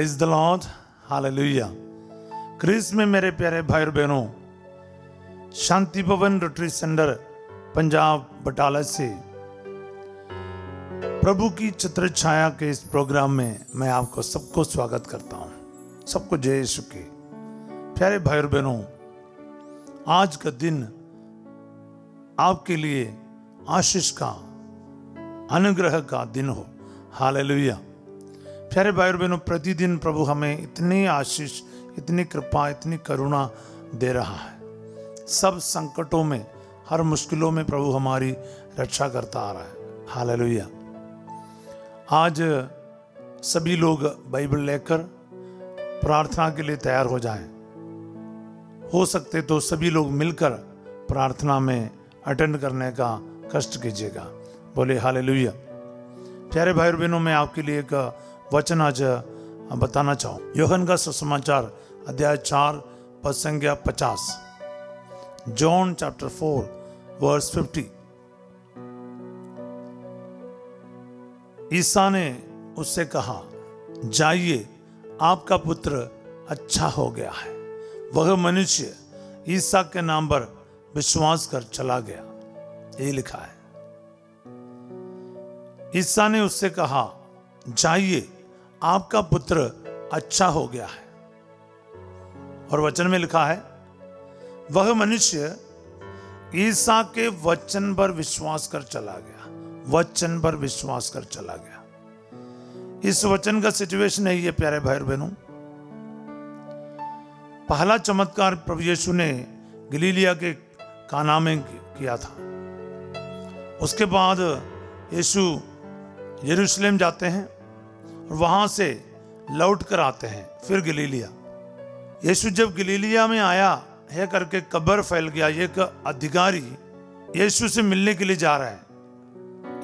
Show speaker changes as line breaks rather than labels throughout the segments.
Praise the lord, hallelujah. Christ में मेरे प्यारे भाई और बहनों, शांति भवन रिट्रीट सेंटर पंजाब बटाला से प्रभु की चित्र छाया के इस प्रोग्राम में मैं आपको सबको स्वागत करता हूं। सबको जय यीशु की। प्यारे भाई और बहनों, आज का दिन आपके लिए आशीष का, अनुग्रह का दिन हो। हालेलुया। प्यारे भाई और बहनों, प्रतिदिन प्रभु हमें इतनी आशीष, इतनी कृपा, इतनी करुणा दे रहा है। सब संकटों में, हर मुश्किलों में प्रभु हमारी रक्षा करता आ रहा है। हालेलुया। आज सभी लोग बाइबल लेकर प्रार्थना के लिए तैयार हो जाएं। हो सकते तो सभी लोग मिलकर प्रार्थना में अटेंड करने का कष्ट कीजिएगा। बोले हालेलुया। प्यारे भाई और बहनों, मैं आपके लिए एक वचन आज बताना चाहूँ। यूहन्ना का सुसमाचार अध्याय 4 पद संख्या 50। John chapter 4 verse 50। ईसा ने उससे कहा, जाइए, आपका पुत्र अच्छा हो गया है। वह मनुष्य ईसा के नाम पर विश्वास कर चला गया। ये लिखा है। ईसा ने उससे कहा, जाइए, आपका पुत्र अच्छा हो गया है। और वचन में लिखा है, वह मनुष्य ईसा के वचन पर विश्वास कर चला गया। वचन पर विश्वास कर चला गया। इस वचन का सिचुएशन है ये प्यारे भाई और बहनों। पहला चमत्कार प्रभु यीशु ने गलीलिया के काना में किया था। उसके बाद यीशु यरूशलेम जाते हैं और वहां से लौट कर आते हैं फिर गलीलिया। यीशु जब गलीलिया में आया है करके कब्र फैल गया। एक अधिकारी यीशु से मिलने के लिए जा रहा है।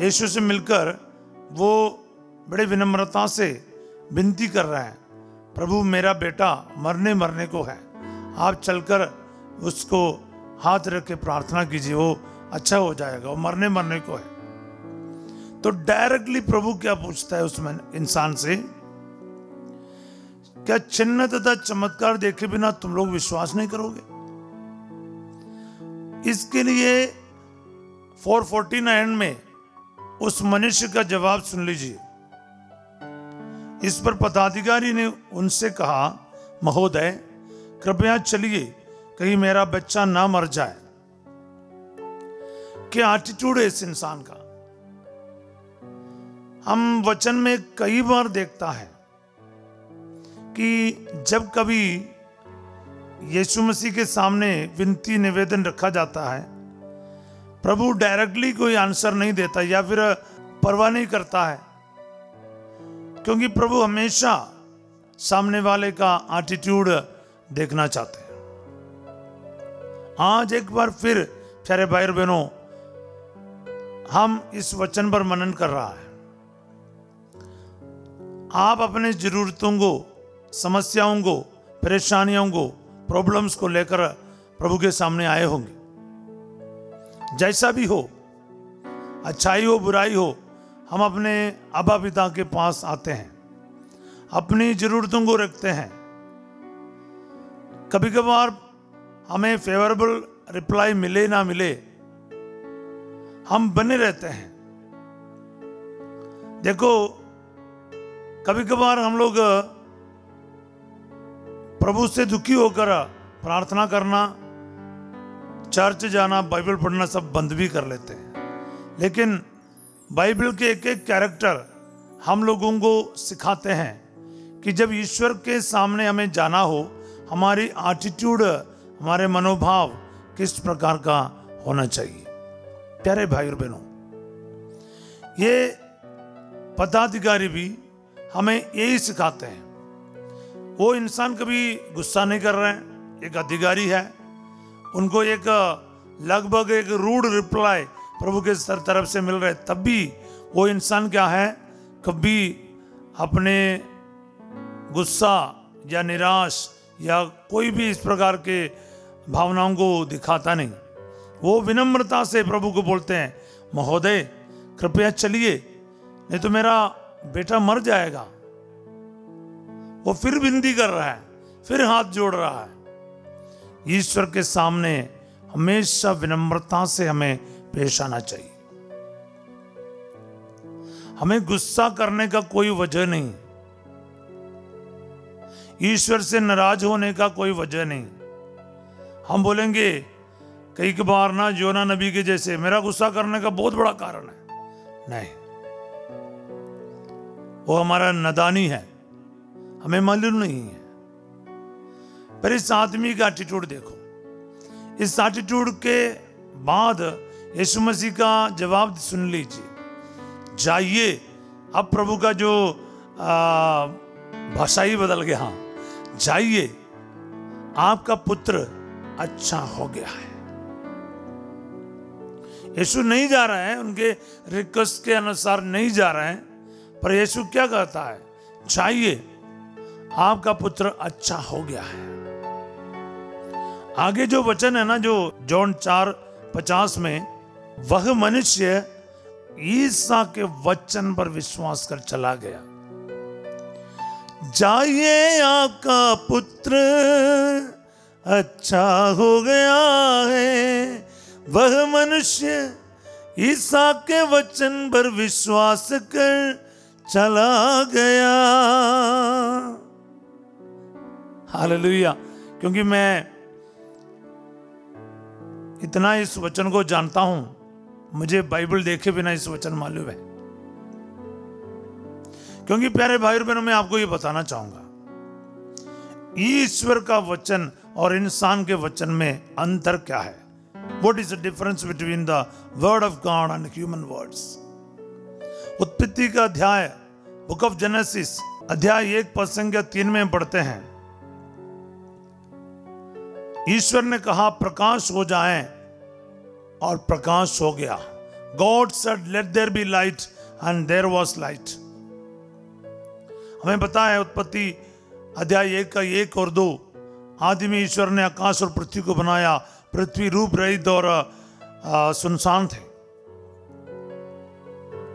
यीशु से मिलकर वो बड़े विनम्रता से विनती कर रहा है, प्रभु मेरा बेटा मरने को है, आप चलकर उसको हाथ रख के प्रार्थना कीजिए, वो अच्छा हो जाएगा, वो मरने को है। तो डायरेक्टली प्रभु क्या पूछता है उसमें इंसान से, क्या चिन्ह तथा चमत्कार देखे बिना तुम लोग विश्वास नहीं करोगे? इसके लिए 449 में उस मनुष्य का जवाब सुन लीजिए। इस पर पदाधिकारी ने उनसे कहा, महोदय कृपया चलिए, कहीं मेरा बच्चा ना मर जाए। क्या एटीट्यूड है इस इंसान का। हम वचन में कई बार देखता है कि जब कभी यीशु मसीह के सामने विनती निवेदन रखा जाता है, प्रभु डायरेक्टली कोई आंसर नहीं देता या फिर परवाह नहीं करता है, क्योंकि प्रभु हमेशा सामने वाले का एटीट्यूड देखना चाहते हैं। आज एक बार फिर प्यारे भाई और बहनों, हम इस वचन पर मनन कर रहा है। आप अपने जरूरतों को, समस्याओं को, परेशानियों को, प्रॉब्लम्स को लेकर प्रभु के सामने आए होंगे। जैसा भी हो, अच्छाई हो, बुराई हो, हम अपने अब्बा पिता के पास आते हैं, अपनी जरूरतों को रखते हैं। कभी कभार हमें फेवरेबल रिप्लाई मिले ना मिले, हम बने रहते हैं। देखो, कभी कभार हम लोग प्रभु से दुखी होकर प्रार्थना करना, चर्च जाना, बाइबल पढ़ना सब बंद भी कर लेते हैं। लेकिन बाइबल के एक एक कैरेक्टर हम लोगों को सिखाते हैं कि जब ईश्वर के सामने हमें जाना हो, हमारी एटीट्यूड, हमारे मनोभाव किस प्रकार का होना चाहिए। प्यारे भाई और बहनों, ये पदाधिकारी भी हमें यही सिखाते हैं। वो इंसान कभी गुस्सा नहीं कर रहे हैं, एक अधिकारी है, उनको एक लगभग एक रूड रिप्लाई प्रभु के तरफ से मिल रहा है, तब भी वो इंसान क्या है, कभी अपने गुस्सा या निराश या कोई भी इस प्रकार के भावनाओं को दिखाता नहीं। वो विनम्रता से प्रभु को बोलते हैं, महोदय कृपया चलिए, नहीं तो मेरा बेटा मर जाएगा। वो फिर विनती कर रहा है, फिर हाथ जोड़ रहा है। ईश्वर के सामने हमेशा विनम्रता से हमें पेश आना चाहिए। हमें गुस्सा करने का कोई वजह नहीं, ईश्वर से नाराज होने का कोई वजह नहीं। हम बोलेंगे कई बार ना योना नबी के जैसे मेरा गुस्सा करने का बहुत बड़ा कारण है, नहीं, वो हमारा नादानी है, हमें मालूम नहीं है। पर इस आदमी का एटीट्यूड देखो। इस एटीट्यूड के बाद यीशु मसीह का जवाब सुन लीजिए, जाइए। अब प्रभु का जो भाषा ही बदल गया, हाँ, जाइए, आपका पुत्र अच्छा हो गया है। यीशु नहीं जा रहे हैं, उनके रिक्वेस्ट के अनुसार नहीं जा रहे हैं, पर यीशु क्या कहता है, जाइए, आपका पुत्र अच्छा हो गया है। आगे जो वचन है ना, जो जॉन 4:50 में, वह मनुष्य ईसा के वचन पर विश्वास कर चला गया। जाइए, आपका पुत्र अच्छा हो गया है। वह मनुष्य ईसा के वचन पर विश्वास कर चला गया। हालेलुया। क्योंकि मैं इतना इस वचन को जानता हूं, मुझे बाइबल देखे बिना इस वचन मालूम है। क्योंकि प्यारे भाई और बहनों, मैं आपको ये बताना चाहूंगा, ईश्वर का वचन और इंसान के वचन में अंतर क्या है। What is the difference between the word of God and human words? उत्पत्ति का अध्याय, बुक ऑफ जेनेसिस अध्याय 1:3 में पढ़ते हैं, ईश्वर ने कहा प्रकाश हो जाए और प्रकाश हो गया। God said let there be light and there was light। हमें पता है उत्पत्ति अध्याय 1 और 2, आदि में ईश्वर ने आकाश और पृथ्वी को बनाया। पृथ्वी रूप रहित और सुनसान थे,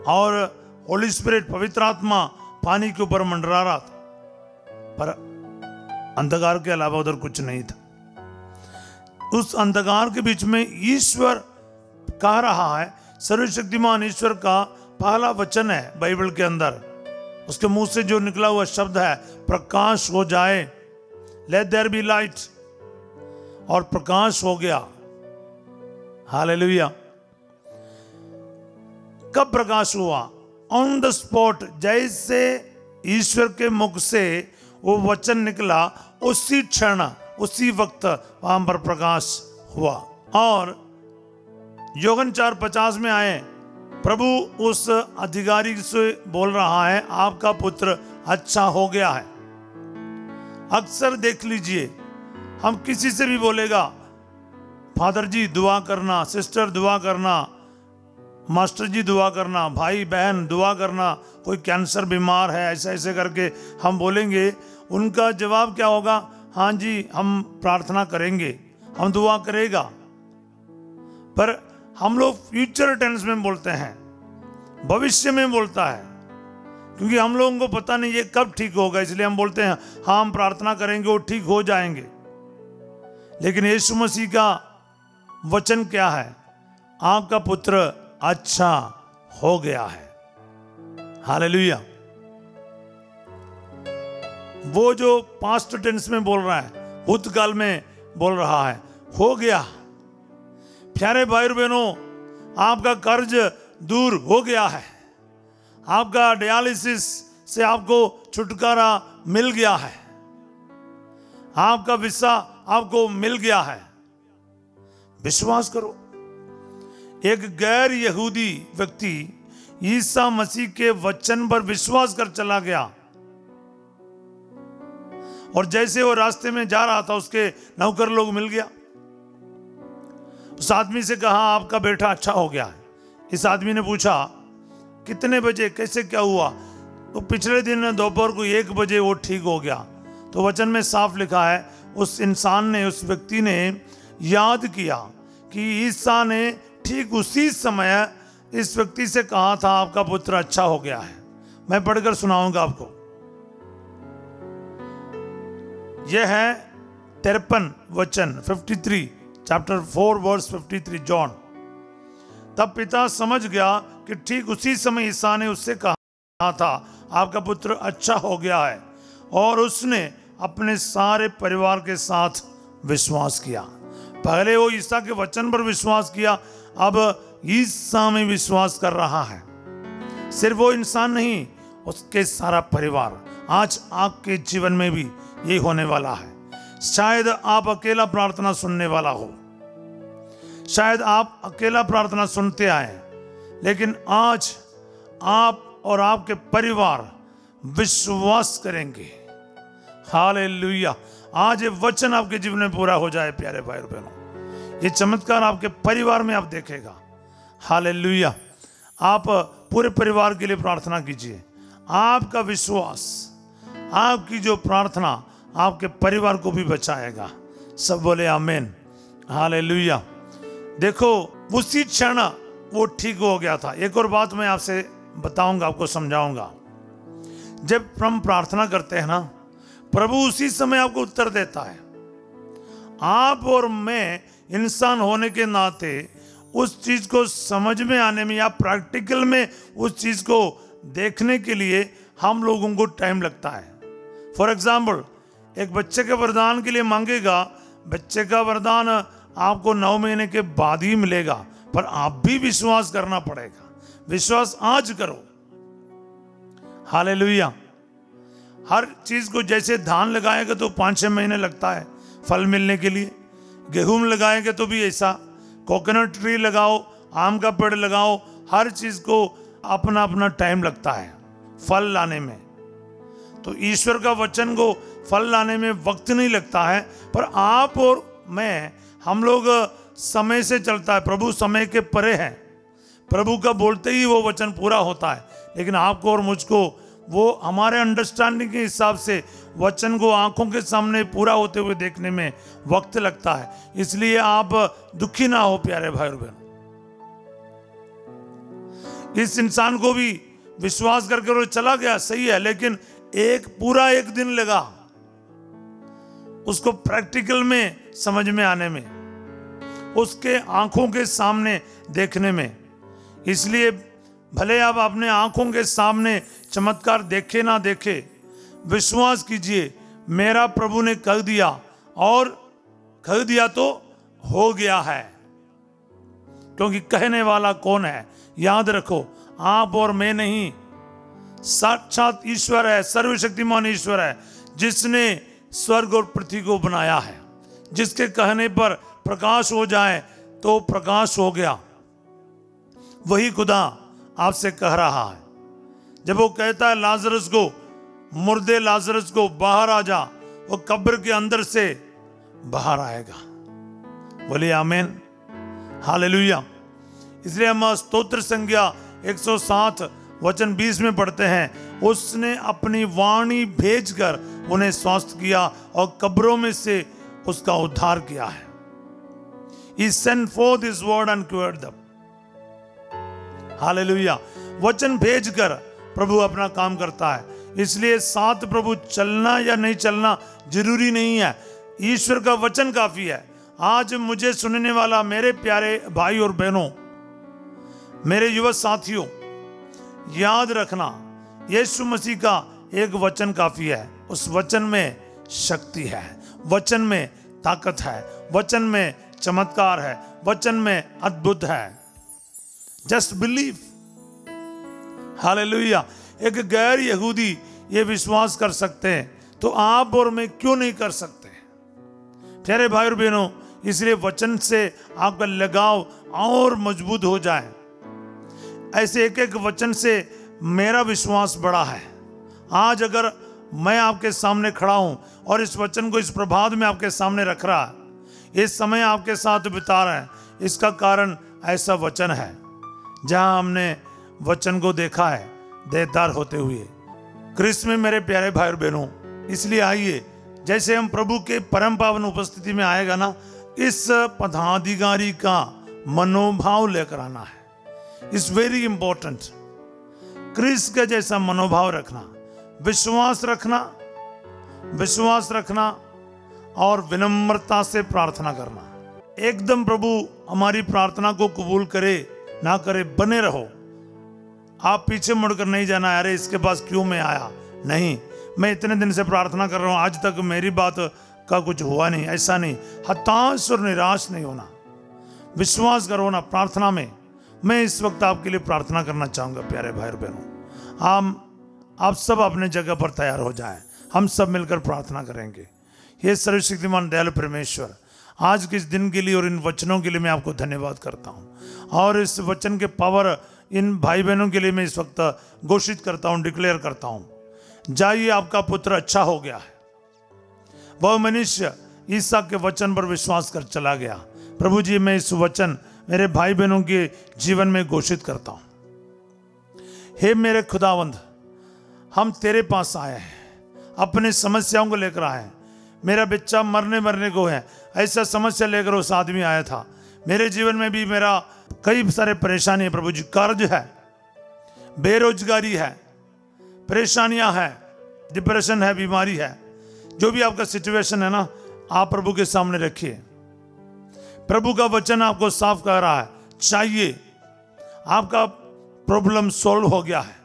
और होली स्पिरिट, पवित्र आत्मा पानी के ऊपर मंडरा रहा था, पर अंधकार के अलावा उधर कुछ नहीं था। उस अंधकार के बीच में ईश्वर कह रहा है, सर्वशक्तिमान ईश्वर का पहला वचन है बाइबल के अंदर, उसके मुंह से जो निकला हुआ शब्द है, प्रकाश हो जाए, लेट देयर बी लाइट, और प्रकाश हो गया। हालेलुया। कब प्रकाश हुआ? On the spot. जैसे ईश्वर के मुख से वो वचन निकला, उसी क्षण, उसी वक्त वहां पर प्रकाश हुआ। और योहन 4:50 में आए, प्रभु उस अधिकारी से बोल रहा है, आपका पुत्र अच्छा हो गया है। अक्सर देख लीजिए, हम किसी से भी बोलेगा, फादर जी दुआ करना, सिस्टर दुआ करना, मास्टर जी दुआ करना, भाई बहन दुआ करना, कोई कैंसर बीमार है, ऐसे ऐसे करके हम बोलेंगे, उनका जवाब क्या होगा? हाँ जी, हम प्रार्थना करेंगे, हम दुआ करेगा। पर हम लोग फ्यूचर टेंस में बोलते हैं, भविष्य में बोलता है, क्योंकि हम लोगों को पता नहीं ये कब ठीक होगा, इसलिए हम बोलते हैं हाँ हम प्रार्थना करेंगे, वो ठीक हो जाएंगे। लेकिन यीशु मसीह का वचन क्या है? आपका पुत्र अच्छा हो गया है। हालेलुया। वो जो पास्ट टेंस में बोल रहा है, भूतकाल में बोल रहा है, हो गया। प्यारे भाई और बहनों, आपका कर्ज दूर हो गया है, आपका डायलिसिस से आपको छुटकारा मिल गया है, आपका वीसा आपको मिल गया है। विश्वास करो। एक गैर यहूदी व्यक्ति ईसा मसीह के वचन पर विश्वास कर चला गया, और जैसे वो रास्ते में जा रहा था, उसके नौकर लोग मिल गया। उस आदमी से कहा, आपका बेटा अच्छा हो गया है। इस आदमी ने पूछा, कितने बजे, कैसे, क्या हुआ? तो पिछले दिन दोपहर को 1 बजे वो ठीक हो गया। तो वचन में साफ लिखा है, उस इंसान ने, उस व्यक्ति ने याद किया कि ईसा ने ठीक उसी समय इस व्यक्ति से कहा था, आपका पुत्र अच्छा हो गया है। मैं पढ़कर सुनाऊंगा आपको। यह है 53 वचन 53 चैप्टर 4 वर्स 53 जॉन। तब पिता समझ गया कि ठीक उसी समय ईसा ने उससे कहा था, आपका पुत्र अच्छा हो गया है, और उसने अपने सारे परिवार के साथ विश्वास किया। पहले वो ईसा के वचन पर विश्वास किया, अब ईसा में विश्वास कर रहा है। सिर्फ वो इंसान नहीं, उसके सारा परिवार। आज आपके जीवन में भी यही होने वाला है। शायद आप अकेला प्रार्थना सुनने वाला हो, शायद आप अकेला प्रार्थना सुनते आए, लेकिन आज आप और आपके परिवार विश्वास करेंगे। हालेलुया। आज ये वचन आपके जीवन में पूरा हो जाए प्यारे भाई और बहनों। ये चमत्कार आपके परिवार में आप देखेगा। हालेलुया। आप पूरे परिवार के लिए प्रार्थना कीजिए। आपका विश्वास, आपकी जो प्रार्थना आपके परिवार को भी बचाएगा। सब बोले आमीन। हालेलुया। देखो, उसी क्षण वो ठीक हो गया था। एक और बात मैं आपसे बताऊंगा, आपको समझाऊंगा। जब हम प्रार्थना करते हैं ना, प्रभु उसी समय आपको उत्तर देता है। आप और मैं इंसान होने के नाते उस चीज को समझ में आने में या प्रैक्टिकल में उस चीज को देखने के लिए हम लोगों को टाइम लगता है। फॉर एग्जाम्पल, एक बच्चे के वरदान के लिए मांगेगा, बच्चे का वरदान आपको 9 महीने के बाद ही मिलेगा, पर आप भी विश्वास करना पड़ेगा। विश्वास आज करो। हालेलुया। हर चीज को, जैसे धान लगाएगा तो 5-6 महीने लगता है फल मिलने के लिए, गेहूं लगाएंगे तो भी ऐसा, कोकोनट ट्री लगाओ, आम का पेड़ लगाओ, हर चीज को अपना अपना टाइम लगता है फल लाने में। तो ईश्वर का वचन को फल लाने में वक्त नहीं लगता है, पर आप और मैं, हम लोग समय से चलता है। प्रभु समय के परे है, प्रभु का बोलते ही वो वचन पूरा होता है। लेकिन आपको और मुझको वो हमारे अंडरस्टैंडिंग के हिसाब से वचन को आंखों के सामने पूरा होते हुए देखने में वक्त लगता है। इसलिए आप दुखी ना हो प्यारे भाई और बहनों। इस इंसान को भी विश्वास करके वो चला गया, सही है, लेकिन पूरा एक दिन लगा उसको प्रैक्टिकल में समझ में आने में, उसके आंखों के सामने देखने में। इसलिए भले आप अपने आंखों के सामने चमत्कार देखे ना देखे, विश्वास कीजिए, मेरा प्रभु ने कह दिया, और कह दिया तो हो गया है। क्योंकि कहने वाला कौन है? याद रखो, आप और मैं नहीं, साक्षात ईश्वर है, सर्वशक्तिमान ईश्वर है, जिसने स्वर्ग और पृथ्वी को बनाया है। जिसके कहने पर प्रकाश हो जाए तो प्रकाश हो गया। वही खुदा आपसे कह रहा है। जब वो कहता है लाजरस को, मुर्दे लाजरस को बाहर आ जा, वो कब्र के अंदर से बाहर आएगा। बोलिए आमीन। हालेलुया। इसलिए हम स्तोत्र संज्ञा 107 वचन 20 में पढ़ते हैं, उसने अपनी वाणी भेजकर उन्हें स्वस्थ किया और कब्रों में से उसका उद्धार किया है। He sent forth his word and cured them. Hallelujah. वचन भेजकर प्रभु अपना काम करता है। इसलिए साथ प्रभु चलना या नहीं चलना जरूरी नहीं है, ईश्वर का वचन काफी है। आज मुझे सुनने वाला मेरे प्यारे भाई और बहनों, मेरे युवा साथियों, याद रखना, यीशु मसीह का एक वचन काफी है। उस वचन में शक्ति है, वचन में ताकत है, वचन में चमत्कार है, वचन में अद्भुत है। Just believe. हालेलुया। एक गैर यहूदी ये विश्वास कर सकते हैं, तो आप और मैं क्यों नहीं कर सकते? प्यारे भाई और बहनों, इसलिए वचन से आपका लगाव और मजबूत हो जाए। ऐसे एक एक वचन से मेरा विश्वास बढ़ा है। आज अगर मैं आपके सामने खड़ा हूं और इस वचन को इस प्रभात में आपके सामने रख रहा है, इस समय आपके साथ बिता रहे हैं, इसका कारण ऐसा वचन है जहां हमने वचन को देखा है देवदार होते हुए। क्रिस्त में मेरे प्यारे भाई और बहनों, इसलिए आइए, जैसे हम प्रभु के परम पावन उपस्थिति में आएगा ना, इस पदाधिकारी का मनोभाव लेकर आना है। It's very important. क्रिस्त के जैसा मनोभाव रखना, विश्वास रखना, विश्वास रखना, और विनम्रता से प्रार्थना करना। एकदम प्रभु हमारी प्रार्थना को कबूल करे ना करे, बने रहो। आप पीछे मुड़कर नहीं जाना, अरे इसके पास क्यों मैं आया। नहीं, मैं इतने दिन से प्रार्थना कर रहा हूं, आज तक मेरी बात का कुछ हुआ नहीं, ऐसा नहीं। हताश और निराश नहीं होना, विश्वास करो ना प्रार्थना में। मैं इस वक्त आपके लिए प्रार्थना करना चाहूंगा। प्यारे भाई और बहनों, आप सब अपने जगह पर तैयार हो जाएं, हम सब मिलकर प्रार्थना करेंगे। ये सर्वशक्तिमान दयालु परमेश्वर, आज के इस दिन के लिए और इन वचनों के लिए मैं आपको धन्यवाद करता हूँ। और इस वचन के पावर इन भाई बहनों के लिए मैं इस वक्त घोषित करता हूँ, डिक्लेयर करता हूँ। जाइए, आपका पुत्र अच्छा हो गया है। वह मनुष्य ईसा के वचन पर विश्वास कर चला गया। प्रभु जी, मैं इस वचन मेरे भाई बहनों के जीवन में घोषित करता हूँ। हे मेरे खुदावंद, हम तेरे पास आए हैं, अपने समस्याओं को लेकर आए हैं। मेरा बच्चा मरने को है, ऐसा समस्या लेकर उस आदमी आया था। मेरे जीवन में भी मेरा कई सारे परेशानी है प्रभु जी, कर्ज है, बेरोजगारी है, परेशानियां है, डिप्रेशन है, बीमारी है। जो भी आपका सिचुएशन है ना, आप प्रभु के सामने रखिए। प्रभु का वचन आपको साफ कर रहा है, चाहिए आपका प्रॉब्लम सॉल्व हो गया है,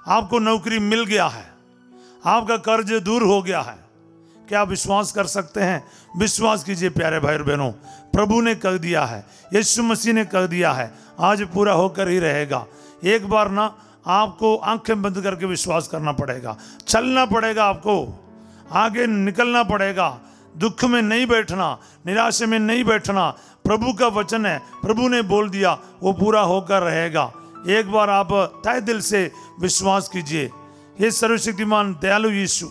आपको नौकरी मिल गया है, आपका कर्ज दूर हो गया है। क्या आप विश्वास कर सकते हैं? विश्वास कीजिए प्यारे भाई और बहनों, प्रभु ने कर दिया है, यीशु मसीह ने कर दिया है, आज पूरा होकर ही रहेगा। एक बार ना आपको आंखें बंद करके विश्वास करना पड़ेगा, चलना पड़ेगा, आपको आगे निकलना पड़ेगा। दुख में नहीं बैठना, निराशा में नहीं बैठना। प्रभु का वचन है, प्रभु ने बोल दिया, वो पूरा होकर रहेगा। एक बार आप तहे दिल से विश्वास कीजिए। ये सर्वशक्तिमान दयालु यीशु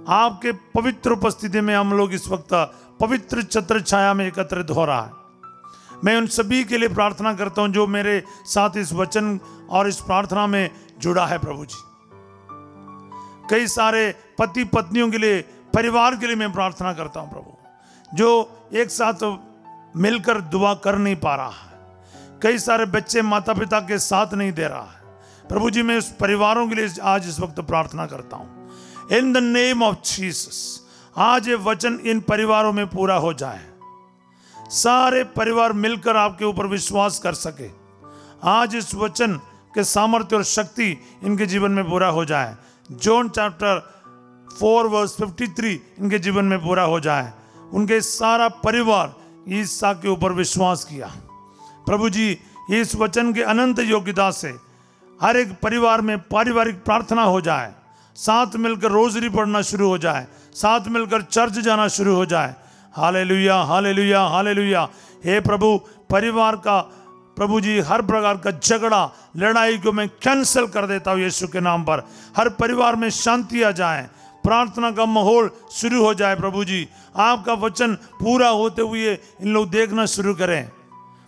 आपके पवित्र उपस्थिति में हम लोग इस वक्त पवित्र छत्र छाया में एकत्रित हो रहा है। मैं उन सभी के लिए प्रार्थना करता हूं जो मेरे साथ इस वचन और इस प्रार्थना में जुड़ा है। प्रभु जी, कई सारे पति पत्नियों के लिए, परिवार के लिए मैं प्रार्थना करता हूं प्रभु, जो एक साथ मिलकर दुआ कर नहीं पा रहा है। कई सारे बच्चे माता पिता के साथ नहीं दे रहा है। प्रभु जी, मैं उस परिवारों के लिए आज इस वक्त प्रार्थना करता हूं। इन द नेम ऑफ जीसस, आज ये वचन इन परिवारों में पूरा हो जाए, सारे परिवार मिलकर आपके ऊपर विश्वास कर सके। आज इस वचन के सामर्थ्य और शक्ति इनके जीवन में पूरा हो जाए। जॉन चैप्टर 4 वर्स 53 इनके जीवन में पूरा हो जाए। उनके सारा परिवार ईसा के ऊपर विश्वास किया। प्रभु जी, इस वचन के अनंत योग्यता से हर एक परिवार में पारिवारिक प्रार्थना हो जाए, साथ मिलकर रोजरी पढ़ना शुरू हो जाए, साथ मिलकर चर्च जाना शुरू हो जाए। Hallelujah, hallelujah, hallelujah. हे प्रभु, परिवार का प्रभु जी हर प्रकार का झगड़ा लड़ाई को मैं कैंसिल कर देता हूँ यीशु के नाम पर। हर परिवार में शांति आ जाए, प्रार्थना का माहौल शुरू हो जाए। प्रभु जी, आपका वचन पूरा होते हुए इन लोग देखना शुरू करें।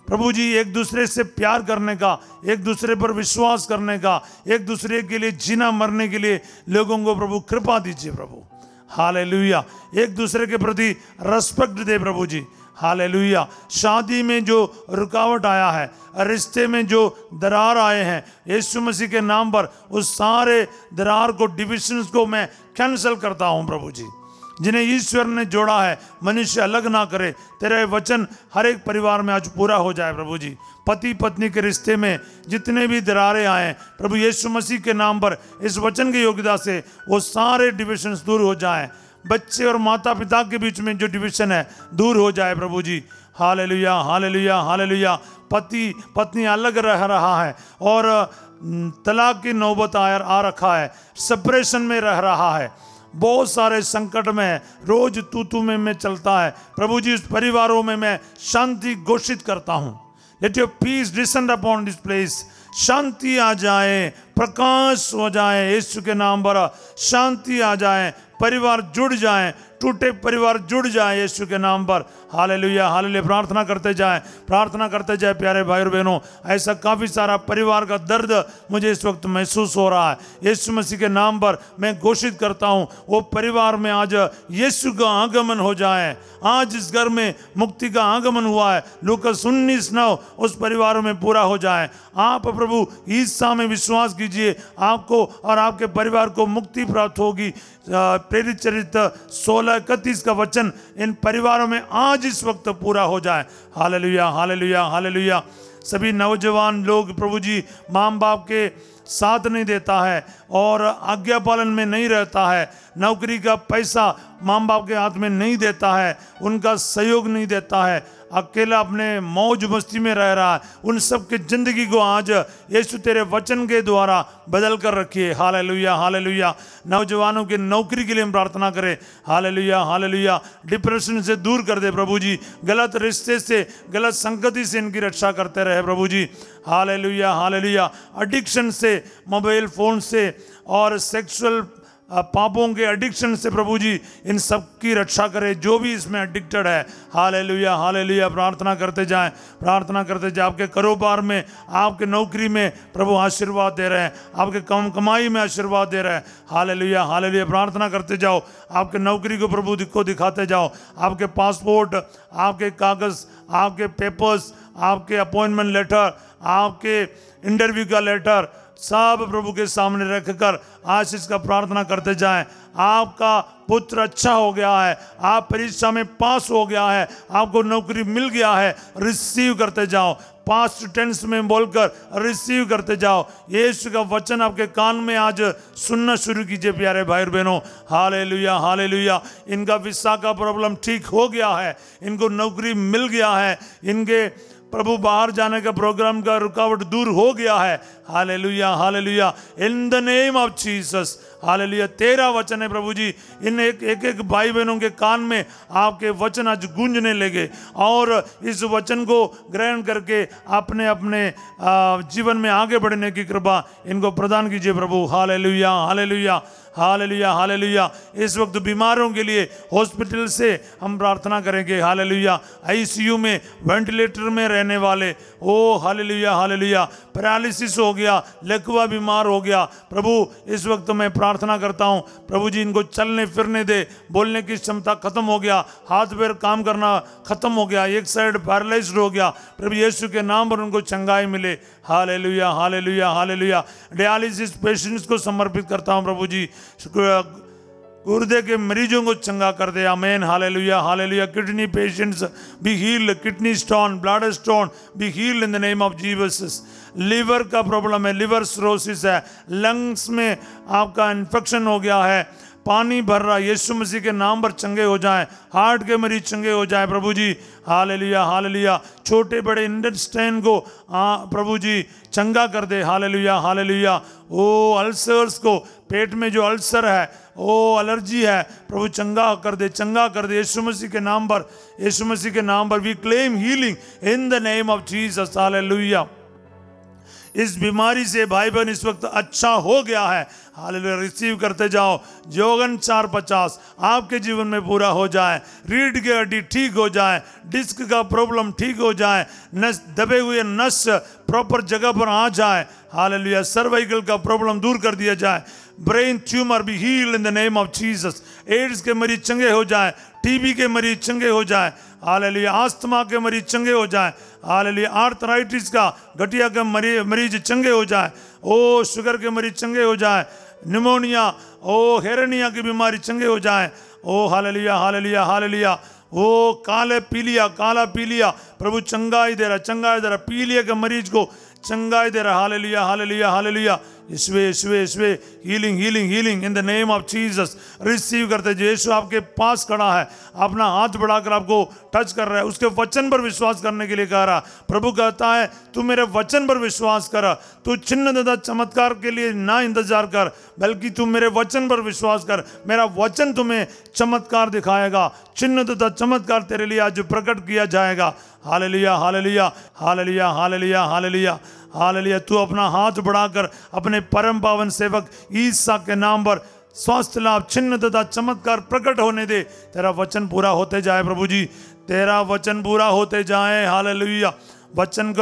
प्रभु जी, एक दूसरे से प्यार करने का, एक दूसरे पर विश्वास करने का, एक दूसरे के लिए जीना मरने के लिए लोगों को प्रभु कृपा दीजिए। प्रभु हालेलुया, एक दूसरे के प्रति रेस्पेक्ट दे प्रभु जी। हालेलुया। शादी में जो रुकावट आया है, रिश्ते में जो दरार आए हैं, यीशु मसीह के नाम पर उस सारे दरार को, डिविजन्स को मैं कैंसिल करता हूं प्रभु जी। जिन्हें ईश्वर ने जोड़ा है मनुष्य अलग ना करे। तेरा वचन हर एक परिवार में आज पूरा हो जाए प्रभु जी। पति पत्नी के रिश्ते में जितने भी दरारें आए प्रभु यीशु मसीह के नाम पर इस वचन की योग्यता से वो सारे डिविजन्स दूर हो जाएं। बच्चे और माता पिता के बीच में जो डिविजन है दूर हो जाए प्रभु जी। Hallelujah, hallelujah, hallelujah. पति पत्नी अलग रह रहा है और तलाक की नौबत आ रखा है, सेपरेशन में रह रहा है, बहुत सारे संकट में रोज तू में चलता है। प्रभु जी, उस परिवारों में मैं शांति घोषित करता हूं। Let your peace descend upon this place. शांति आ जाए, प्रकाश हो जाए यीशु के नाम पर। शांति आ जाए, परिवार जुड़ जाए, टूटे परिवार जुड़ जाए यीशु के नाम पर। Hallelujah, hallelujah. प्रार्थना करते जाएं, प्रार्थना करते जाए प्यारे भाई और बहनों। ऐसा काफ़ी सारा परिवार का दर्द मुझे इस वक्त महसूस हो रहा है। यीशु मसीह के नाम पर मैं घोषित करता हूँ, वो परिवार में आज यीशु का आगमन हो जाए। आज इस घर में मुक्ति का आगमन हुआ है। लूकास 19:9 उस परिवारों में पूरा हो जाए। आप प्रभु ईसा में विश्वास कीजिए, आपको और आपके परिवार को मुक्ति प्राप्त होगी। प्रेरित चरित्र 16 16:31 का वचन इन परिवारों में आज इस वक्त पूरा हो जाए। Hallelujah, hallelujah, hallelujah. सभी नौजवान लोग प्रभु जी माँ बाप के साथ नहीं देता है और आज्ञा पालन में नहीं रहता है, नौकरी का पैसा माँ बाप के हाथ में नहीं देता है, उनका सहयोग नहीं देता है, अकेला अपने मौज मस्ती में रह रहा है, उन सब की जिंदगी को आज यीशु तेरे वचन के द्वारा बदल कर रखिए। Hallelujah, hallelujah. नौजवानों की नौकरी के लिए हम प्रार्थना करें। Hallelujah, hallelujah. डिप्रेशन से दूर कर दे प्रभु जी, गलत रिश्ते से, गलत संगति से इनकी रक्षा करते रहे प्रभु जी। Hallelujah, hallelujah. एडिक्शन से, मोबाइल फोन से और सेक्सुअल पापों के एडिक्शन से प्रभु जी इन सब की रक्षा करे, जो भी इसमें एडिक्टेड है। Hallelujah, hallelujah. प्रार्थना करते जाएं, प्रार्थना करते जाएं। आपके कारोबार में, आपके नौकरी में प्रभु आशीर्वाद दे रहे हैं, आपके कमाई में आशीर्वाद दे रहे हैं। Hallelujah, hallelujah. प्रार्थना करते जाओ, आपके नौकरी को प्रभु को दिखाते जाओ, आपके पासपोर्ट, आपके कागज, आपके पेपर्स, आपके अपॉइंटमेंट लेटर, आपके इंटरव्यू का लेटर सब प्रभु के सामने रखकर आशीष का प्रार्थना करते जाएं। आपका पुत्र अच्छा हो गया है, आप परीक्षा में पास हो गया है, आपको नौकरी मिल गया है, रिसीव करते जाओ। पास्ट टेंस में बोलकर रिसीव करते जाओ। यीशु का वचन आपके कान में आज सुनना शुरू कीजिए प्यारे भाई और बहनों। Hallelujah, hallelujah. इनका वीसा का प्रॉब्लम ठीक हो गया है, इनको नौकरी मिल गया है, इनके प्रभु बाहर जाने का प्रोग्राम का रुकावट दूर हो गया है। Hallelujah, hallelujah. In the name of Jesus. Hallelujah. तेरा वचन है प्रभु जी, इन एक भाई बहनों के कान में आपके वचन आज गूंजने लगे और इस वचन को ग्रहण करके अपने अपने जीवन में आगे बढ़ने की कृपा इनको प्रदान कीजिए प्रभु। Hallelujah, hallelujah, hallelujah, hallelujah. इस वक्त बीमारों के लिए हॉस्पिटल से हम प्रार्थना करेंगे। हालेलुया। आईसीयू में, वेंटिलेटर में रहने वाले, ओ हालेलुया, हालेलुया। पैरालिसिस हो गया, लकवा बीमार हो गया, प्रभु इस वक्त मैं प्रार्थना करता हूँ प्रभु जी इनको चलने फिरने दे, बोलने की क्षमता खत्म हो गया, हाथ पैर काम करना खत्म हो गया, एक साइड पैरालाइज्ड हो गया, प्रभु यीशु के नाम पर उनको चंगाई मिले। Hallelujah, hallelujah, hallelujah. Dialysis patients को समर्पित करता हूँ प्रभु जी, गुर्दे के मरीजों को चंगा कर दे। Amen, hallelujah, hallelujah. Kidney patients be healed, kidney stone, blood stone be healed in the name of Jesus. Liver का प्रॉब्लम है, लिवर सिरोसिस है, लंग्स में आपका इन्फेक्शन हो गया है, पानी भर रहा, यीशु मसीह के नाम पर चंगे हो जाएं, हार्ट के मरीज चंगे हो जाएं प्रभु जी। Hallelujah, hallelujah. छोटे बड़े इंटेस्टाइन को प्रभु जी चंगा कर दे। Hallelujah, hallelujah. ओ अल्सर्स को, पेट में जो अल्सर है, ओ एलर्जी है, प्रभु चंगा कर दे, चंगा कर दे यीशु मसीह के नाम पर, यीशु मसीह के नाम पर we claim healing in the name of Jesus. Hallelujah. इस बीमारी से भाई बहन इस वक्त अच्छा हो गया है। हालेलुया। रिसीव करते जाओ। योगन 4:50 आपके जीवन में पूरा हो जाए, रीढ़ की हड्डी ठीक हो जाए, डिस्क का प्रॉब्लम ठीक हो जाए, नस दबे हुए नस प्रॉपर जगह पर आ जाए। हालेलुया। सर्वाइकल का प्रॉब्लम दूर कर दिया जाए, ब्रेन ट्यूमर भी heal in the name of Jesus. AIDS के मरीज चंगे हो जाए, टीबी के मरीज चंगे हो जाए। हालेलुया। आस्थमा के मरीज चंगे हो जाए। हालेलुया। आर्थराइटिस का, गठिया के मरीज चंगे हो जाए। ओ शुगर के मरीज चंगे हो जाए, निमोनिया, ओ हेरेनिया की बीमारी चंगे हो जाए। ओ हालेलुया, हालेलुया, हालेलुया। ओ काला पीलिया प्रभु चंगाई दे रहा, चंगाई दे रहा, पीलिया के मरीज को चंगाई दे रहा। Hallelujah, hallelujah, hallelujah. ईश्वे healing, healing, healing in the name of Jesus. Receive करते जो यीशु आपके पास खड़ा है, अपना हाथ बढ़ाकर आपको टच कर रहा है, उसके वचन पर विश्वास करने के लिए कह रहा। प्रभु कहता है तू मेरे वचन पर विश्वास कर, तू चिन्ह तथा चमत्कार के लिए ना इंतजार कर, बल्कि तू मेरे वचन पर विश्वास कर, मेरा वचन तुम्हें चमत्कार दिखाएगा, चिन्ह तथा चमत्कार तेरे लिए आज प्रकट किया जाएगा। Hallelujah, hallelujah, hallelujah, hallelujah, hallelujah, hallelujah. तू अपना हाथ बढ़ाकर अपने परम पावन सेवक ईसा के नाम पर स्वास्थ्य लाभ, चिन्ह तथा चमत्कार प्रकट होने दे। तेरा वचन पूरा होते जाए प्रभु जी, तेरा वचन पूरा होते जाए। हालेलुया। वचन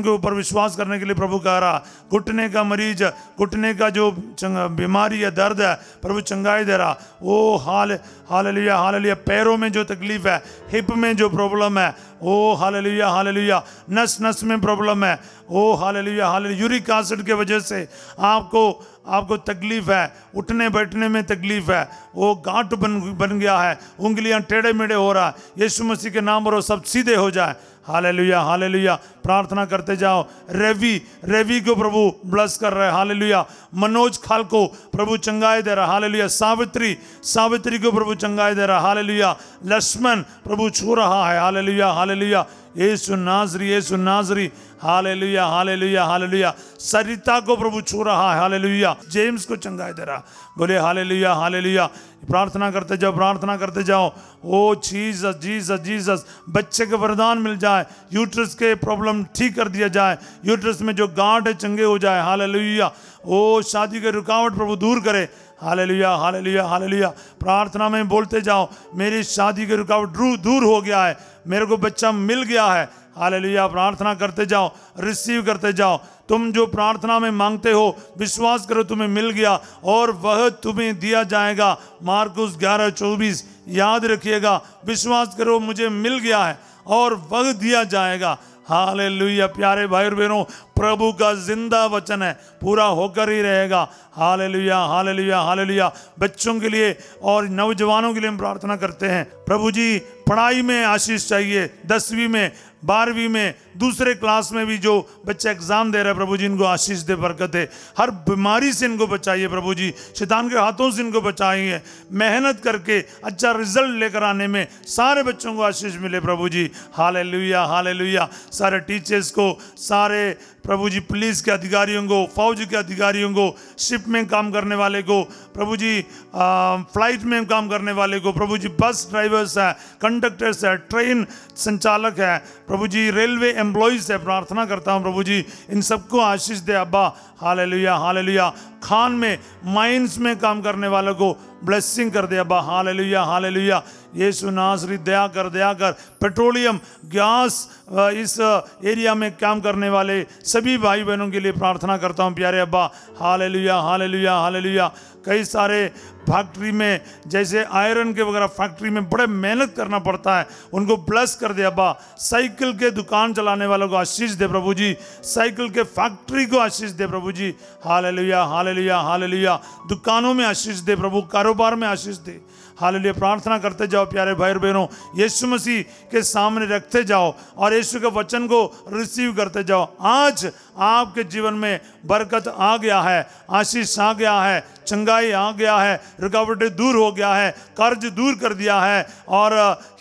के ऊपर विश्वास करने के लिए प्रभु कह रहा। घुटने का मरीज, घुटने का जो बीमारी या दर्द है प्रभु चंगाई दे रहा। ओ हालेलुया हालेलुया। पैरों में जो तकलीफ है, हिप में जो प्रॉब्लम है, ओ हालेलुया हालेलुया। नस नस में प्रॉब्लम है, ओ हालेलुया हालेलुया। यूरिक एसिड के वजह से आपको तकलीफ है, उठने बैठने में तकलीफ है, वो गांठ बन गया है, उंगलियां टेढ़े मेढ़े हो रहा है, यीशु मसीह के नाम पर वो सब सीधे हो जाए। Hallelujah hallelujah. प्रार्थना करते जाओ। रवि को प्रभु ब्लेस कर रहे हैं। हालेलुया। मनोज खाल को प्रभु चंगाई दे रहा। हालेलुया। सावित्री को प्रभु चंगाई दे रहा। हालेलुया। लक्ष्मण प्रभु छू रहा है। Hallelujah hallelujah. यीशु नाजरी। Hallelujah hallelujah hallelujah. सरिता को प्रभु छू रहा है। हालेलुया। जेम्स को चंगाई दे रहा। बोले हालेलुया हालेलुया। प्रार्थना करते जाओ। ओ जीसस बच्चे के वरदान मिल जाए, यूट्रस के प्रॉब्लम ठीक कर दिया जाए, यूट्रस में जो गांठ है चंगे हो जाए। हालेलुया। ओ शादी के रुकावट प्रभु दूर करे। Hallelujah hallelujah hallelujah. प्रार्थना में बोलते जाओ, मेरी शादी की रुकावट दूर हो गया है, मेरे को बच्चा मिल गया है। हालेलुया। प्रार्थना करते जाओ, रिसीव करते जाओ। तुम जो प्रार्थना में मांगते हो विश्वास करो तुम्हें मिल गया और वह तुम्हें दिया जाएगा। मार्कुस 11:24 याद रखिएगा। विश्वास करो मुझे मिल गया है और वह दिया जाएगा। हालेलुया। प्यारे भाई और बहनों, प्रभु का जिंदा वचन है, पूरा होकर ही रहेगा। Hallelujah hallelujah hallelujah. बच्चों के लिए और नौजवानों के लिए हम प्रार्थना करते हैं। प्रभु जी पढ़ाई में आशीष चाहिए, 10वीं में, 12वीं में, दूसरे क्लास में भी जो बच्चे एग्जाम दे रहे हैं प्रभु जी इनको आशीष दे, बरकत है। हर बीमारी से इनको बचाइए प्रभु जी, शैतान के हाथों से इनको बचाइए। मेहनत करके अच्छा रिजल्ट लेकर आने में सारे बच्चों को आशीष मिले प्रभु जी। Hallelujah hallelujah. सारे टीचर्स को, सारे प्रभु जी पुलिस के अधिकारियों को, फौज के अधिकारियों को, शिप में काम करने वाले को प्रभु जी, फ्लाइट में काम करने वाले को प्रभु जी, बस ड्राइवर्स है, कंडक्टर्स है, ट्रेन संचालक है प्रभु जी, रेलवे एम्प्लॉइज है। प्रार्थना करता हूँ प्रभु जी इन सबको आशीष दे अब्बा। Hallelujah hallelujah. खान में, माइंस में काम करने वालों को ब्लेसिंग कर दे अब्बा। Hallelujah hallelujah. यीशु नासरी दया कर। पेट्रोलियम गैस इस एरिया में काम करने वाले सभी भाई बहनों के लिए प्रार्थना करता हूँ प्यारे अब्बा। Hallelujah hallelujah hallelujah. कई सारे फैक्ट्री में, जैसे आयरन के वगैरह फैक्ट्री में बड़े मेहनत करना पड़ता है, उनको ब्लेस कर दे अब्बा। साइकिल के दुकान चलाने वालों को आशीष दे प्रभु जी, साइकिल के फैक्ट्री को आशीष दे प्रभु जी। Hallelujah hallelujah hallelujah. दुकानों में आशीष दे प्रभु, कारोबार में आशीष दे। हालेलुया। प्रार्थना करते जाओ प्यारे भाई और बहनों, यीशु मसीह के सामने रखते जाओ और यीशु के वचन को रिसीव करते जाओ। आज आपके जीवन में बरकत आ गया है, आशीष आ गया है, चंगाई आ गया है, रुकावटें दूर हो गया है, कर्ज दूर कर दिया है और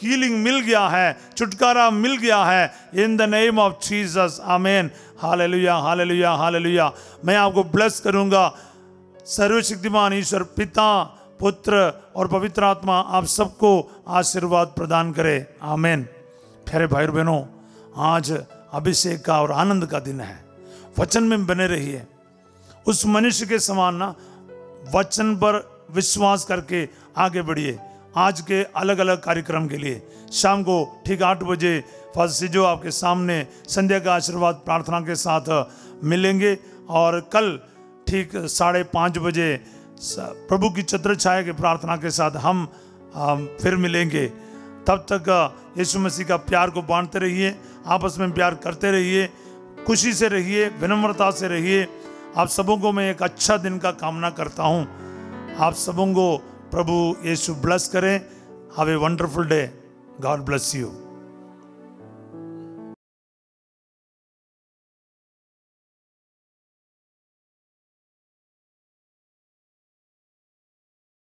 हीलिंग मिल गया है, छुटकारा मिल गया है। In the name of Jesus, amen. Hallelujah hallelujah hallelujah. मैं आपको ब्लेस करूंगा। सर्वशक्तिमान ईश्वर पिता, पुत्र और पवित्र आत्मा आप सबको आशीर्वाद प्रदान करे, आमीन। प्यारे भाई बहनों, आज अभिषेक का और आनंद का दिन है। वचन में बने रहिए, उस मनुष्य के समान ना वचन पर विश्वास करके आगे बढ़िए। आज के अलग अलग कार्यक्रम के लिए शाम को ठीक 8 बजे फादर सिजो आपके सामने संध्या का आशीर्वाद प्रार्थना के साथ मिलेंगे और कल ठीक 5:30 बजे प्रभु की छत्र छाया की प्रार्थना के साथ हम फिर मिलेंगे। तब तक यीशु मसीह का प्यार को बांटते रहिए, आपस में प्यार करते रहिए, खुशी से रहिए, विनम्रता से रहिए। आप सबों को मैं एक अच्छा दिन का कामना करता हूँ। आप सबों को प्रभु यीशु ब्लेस करें। Have a wonderful day. God bless you.